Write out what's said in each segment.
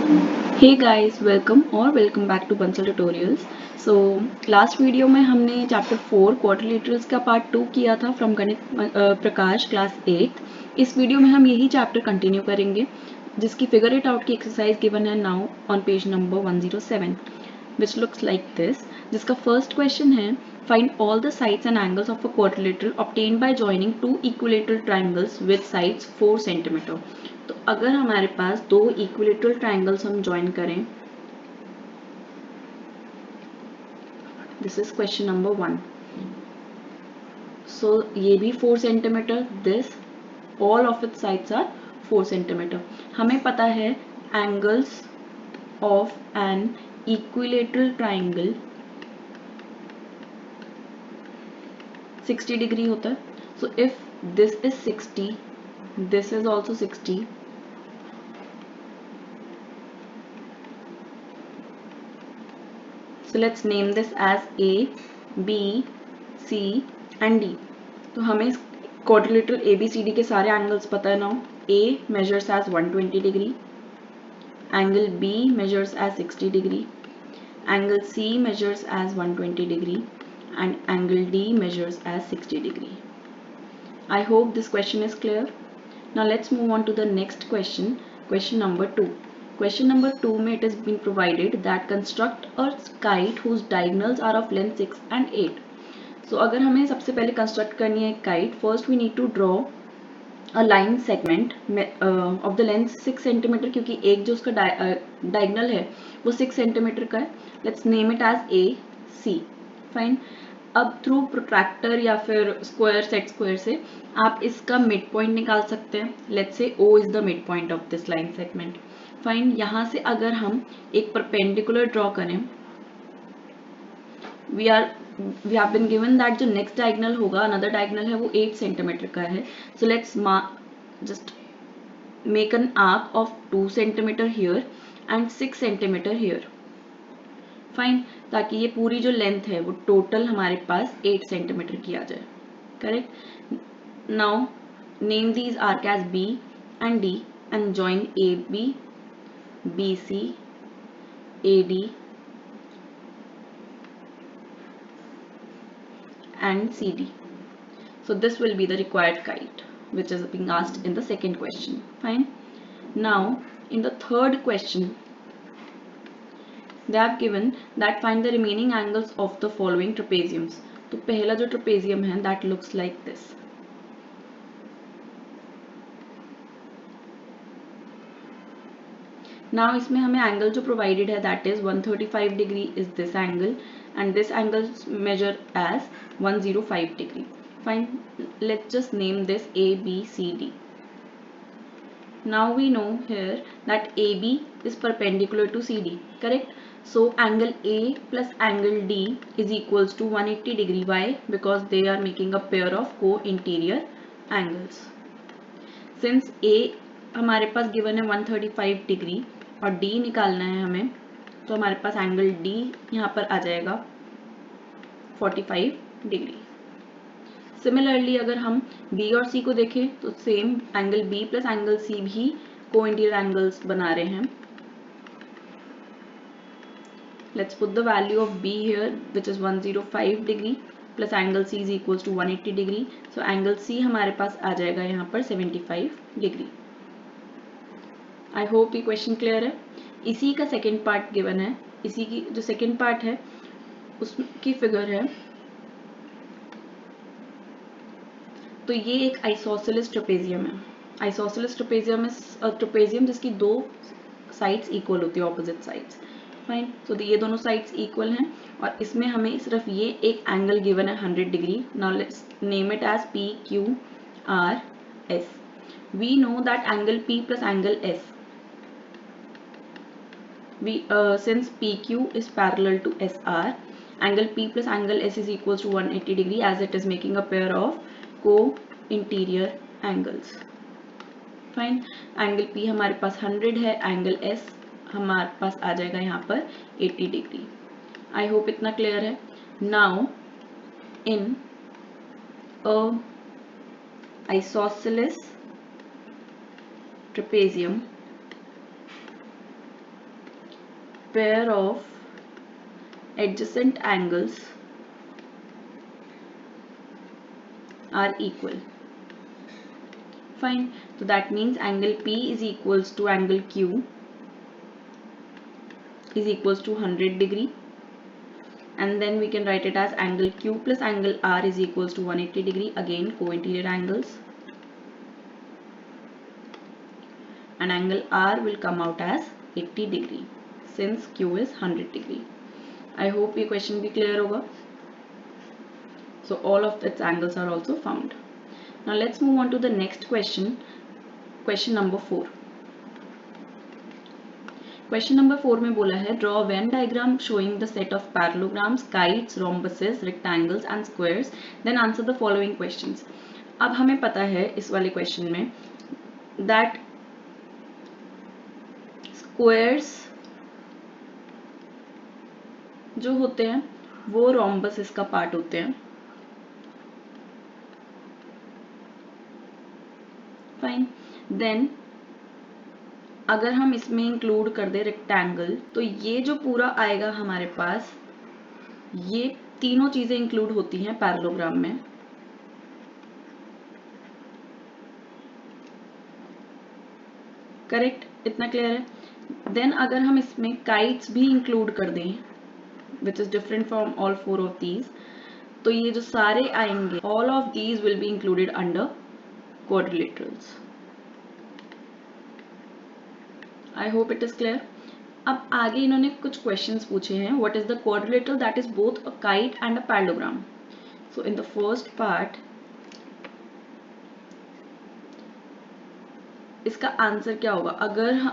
Hey guys, welcome back to Bansal Tutorials. So last video में हमने chapter 4 quadrilaterals का part 2 किया था फ्रॉम गणित प्रकाश क्लास 8। इस वीडियो में हम यही चैप्टर कंटिन्यू करेंगे, जिसकी फिगर इट आउट की एक्सरसाइज गिवन है now on page number 107, which looks like this. जिसका फर्स्ट क्वेश्चन है, find all the sides and angles of a quadrilateral obtained by joining two equilateral triangles with sides 4 centimetre. तो अगर हमारे पास दो equilateral triangles हम join करें, this is question number 1। So ये भी 4 centimetre, this all of its sides are 4 centimetre. हमें पता है angles of an equilateral triangle 60 degree होता है। So if this is 60, this is also 60, so let's name this as A, B, C and D। तो हमें इस quadrilateral ABCD के सारे एंगल्स पता है ना। A measures as 120 degree, angle B measures as 60 degree, angle C measures as 120 degree and angle D measures as 60 degree। I hope this question is clear. Now let's move on to the next question, question number 2। Question number 2 में it is been provided that construct a kite whose diagonals are of length 6 and 8। So अगर हमें सबसे पहले construct करनी है kite, first we need to draw a line segment of the length 6 centimetre, क्योंकि एक जो उसका डायगनल है वो 6 सेंटीमीटर का है। Let's name it as A C. Fine. अब थ्रू प्रोट्रैक्टर या फिर स्क्वायर सेट स्क्वायर से आप इसका मिड पॉइंट निकाल सकते हैं। Let's say O is the mid point of this line segment. Fine. यहाँ से अगर हम एक परपेंडिकुलर ड्रॉ करें, we have been given that जो नेक्स्ट डायगोनल होगा, अनदर डायगोनल है, वो 8 सेंटीमीटर का है। So let's just make an arc of 2 centimetre here and 6 centimetre here. Fine. ताकि ये पूरी जो लेंथ है वो टोटल हमारे पास 8 सेंटीमीटर की आ जाए। Correct. Now name these arc as B and D and join A B, B C, A D and CD. So this will be the required kite which is being asked in the second question. Fine. Now in the third question they have given that find the remaining angles of the following trapeziums। तो पहला जो trapezium है that looks like this। Now इसमें हमें angle जो provided है that is 135 degree is this angle and this angle measure as 105 degree। Fine. Let's just name this A, B, C, D। Now we know here that AB is perpendicular to CD, correct? So angle A plus angle D is equals to 180 degree। Why? Because they are making a pair of co-interior angles। Since A हमारे पास given है 135 degree और D निकालना है हमें, तो हमारे पास angle D यहाँ पर आ जाएगा 45 डिग्री। सिमिलरली अगर हम B और C को देखें तो same angle B plus angle C भी को-इंटीरियर एंगल्स बना रहे हैं। Let's put the value of B here which is 105 degree plus angle C is equals to 180 degree. So angle C हमारे पास आ जाएगा यहाँ पर 75 डिग्री। आई होप ये क्वेश्चन क्लियर है। इसी का सेकेंड पार्ट गिवन है। इसी की जो सेकेंड पार्ट है उसकी फिगर है। तो ये एक आइसोसेलेस ट्रेपेजियम है। आइसोसेलेस ट्रेपेजियम इज ट्रेपेजियम जिसकी दो साइड्स इक्वल होती है, ऑपोजिट साइड्स। फाइन। तो ये दोनों साइड्स इक्वल हैं और इसमें हमें सिर्फ ये एक एंगल गिवन है 100 degree. Now let's name it as P Q R S. We know that angle P plus angle S, since PQ is parallel to SR, angle P plus angle S is equals to 180 degree as it is making a pair of co-interior angles। Fine. Angle P हमारे पास 100 है, angle S हमारे पास आ जाएगा यहाँ पर 80 degree. I hope इतना clear है। Now in isosceles trapezium pair of adjacent angles are equal. Fine. So that means angle P is equals to angle Q is equals to 100 degree, and then we can write it as angle Q plus angle R is equals to 180 degree, again co-interior angles, and angle R will come out as 80 degree since Q is 100 degree. I hope ये question भी clear होगा. So all of its angles are also found. Now let's move on to the next question, question number 4. Question number 4 में बोला है draw a Venn diagram showing the set of parallelograms, kites, rhombuses, rectangles and squares, then answer the following questions. अब हमें पता है इस वाले question में that squares जो होते हैं वो rhombuses का part होते हैं. Fine. Then अगर हम इसमें इंक्लूड कर दे रेक्टेंगल, तो ये जो पूरा आएगा हमारे पास, ये तीनों चीजें इंक्लूड होती हैं पैरेललोग्राम में. करेक्ट, इतना क्लियर है. देन अगर हम इसमें काइट्स भी इंक्लूड कर दें which is different from all 4 of these, तो ये जो सारे आएंगे all of these will be included under quadrilaterals. I hope it is clear. अब आगे इन्होंने कुछ क्वेश्चंस पूछे हैं. What is the quadrilateral that is both a kite and a parallelogram. So in the first part इसका answer क्या होगा. अगर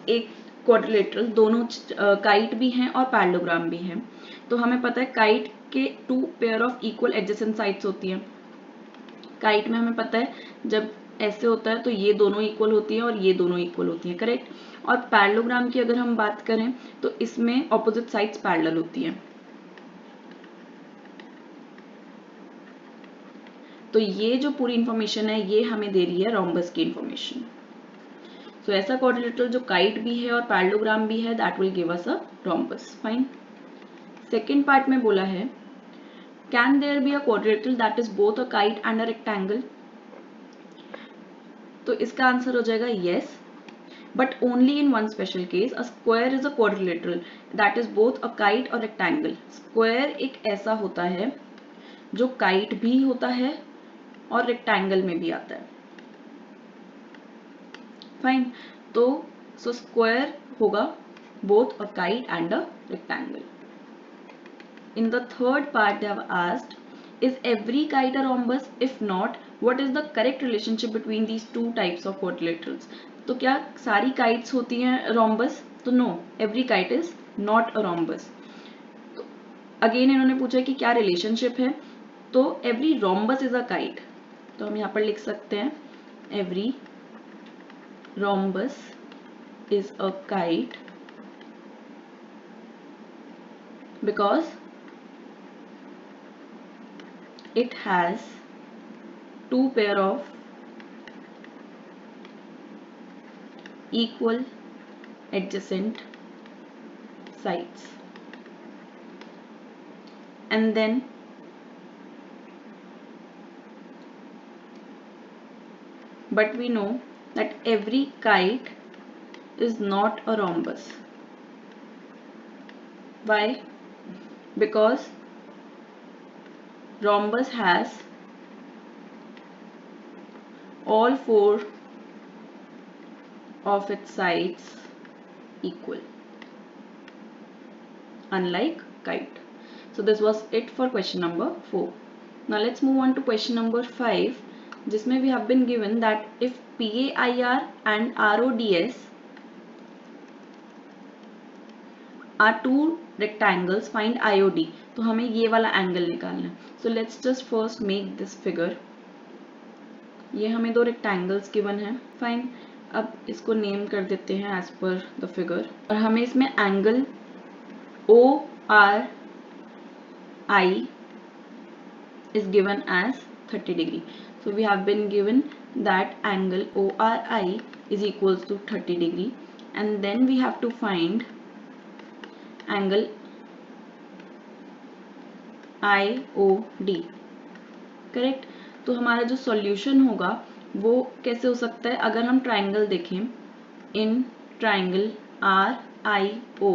एक क्वाड्रिलेटरल दोनों काइट भी हैं और पैरेललोग्राम भी हैं, तो हमें पता है काइट के 2 pair of equal adjacent sides होती हैं. काइट में हमें पता है जब ऐसे होता है तो ये दोनों इक्वल होती है और ये दोनों इक्वल होती है. करेक्ट. और पैरेललोग्राम की अगर हम बात करें तो इसमें ऑपोजिट साइड्स पैरेलल होती हैं. तो ये जो पूरी इंफॉर्मेशन है ये हमें दे रही है रोम्बस की इंफॉर्मेशन. सो ऐसा क्वाड्रिलेटरल जो काइट भी है और पैरेललोग्राम भी है that will give us a rhombus. Fine. Second part में बोला है can there be a quadrilateral that is both a kite and a rectangle. तो इसका आंसर हो जाएगा yes, but only in one special case. A square is a quadrilateral that is both a kite और rectangle. Square एक ऐसा होता है जो kite भी होता है और rectangle में भी आता है. Fine. तो so square होगा both a kite and a rectangle. In the third part they have asked, is every kite a rhombus? If not, what is the correct relationship between these two types of quadrilaterals? तो क्या सारी kites होती हैं rhombus? तो no, every kite is not a rhombus. तो again इन्होंने पूछा कि क्या रिलेशनशिप है. तो every rhombus is a kite. तो हम यहाँ पर लिख सकते हैं every rhombus is a kite because it has 2 pair of equal adjacent sides. And then but we know that every kite is not a rhombus. Why? Because rhombus has all 4 of its sides equal, unlike kite. So this was it for question number 4. Now let's move on to question number 5, जिसमें we have been given that if PAIR and RODS are 2 rectangles, find IOD. तो हमें ये वाला angle निकालना है. So let's just first make this figure. ये हमें 2 rectangles given है. फाइन. अब इसको नेम कर देते हैं एज पर द फिगर. और हमें इसमें angle ORI is given as 30 degree. So we have been given that angle ORI is equals to 30 degree, and then we have to find angle IOD, correct. तो हमारा जो solution होगा वो कैसे हो सकता है, अगर हम ट्राइंगल देखें, in triangle RIO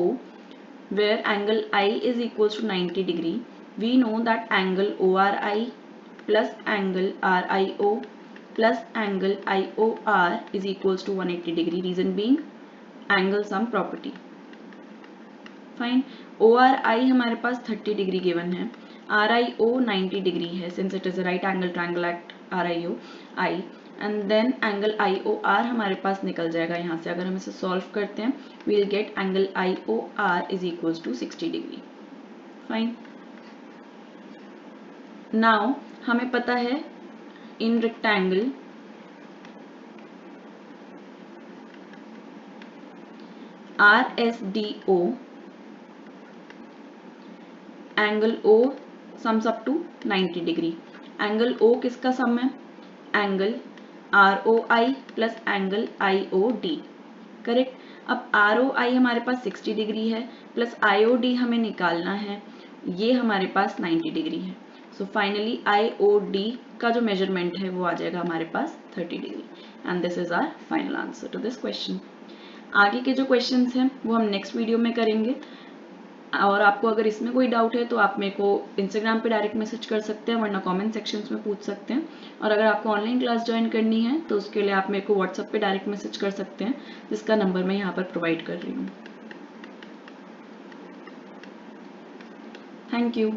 where angle I is equals to 90 degree, we know that angle ORI plus angle RIO plus angle IOR is equals to 180 degree, reason being angle sum property। Fine, ORI हमारे पास 30 degree given है, RIO 90 degree है since it is right angle triangle at RIO I, and then angle IOR हमारे पास निकल जाएगा यहाँ से। अगर हम इसे सॉल्व करते हैं we will get angle IOR is equals to 60 degree. Fine, now हमें पता है in rectangle RSDO angle O sums up to 90 degree. Angle O किसका सम है, angle ROI plus angle IOD, correct. अब ROI हमारे पास 60 डिग्री है plus IOD हमें निकालना है, ये हमारे पास 90 डिग्री है। सो फाइनली IOD का जो मेजरमेंट है वो आ जाएगा हमारे पास 30 degree, and this is our final answer to this question. आगे के जो क्वेश्चंस हैं वो हम नेक्स्ट वीडियो में करेंगे, और आपको अगर इसमें कोई डाउट है तो आप मेरे को इंस्टाग्राम पे डायरेक्ट मैसेज कर सकते हैं, वरना कमेंट सेक्शंस में पूछ सकते हैं। और अगर आपको ऑनलाइन क्लास ज्वाइन करनी है तो उसके लिए आप मेरे को व्हाट्सएप पे डायरेक्ट मैसेज कर सकते हैं, जिसका नंबर मैं यहाँ पर प्रोवाइड कर रही हूँ। Thank you.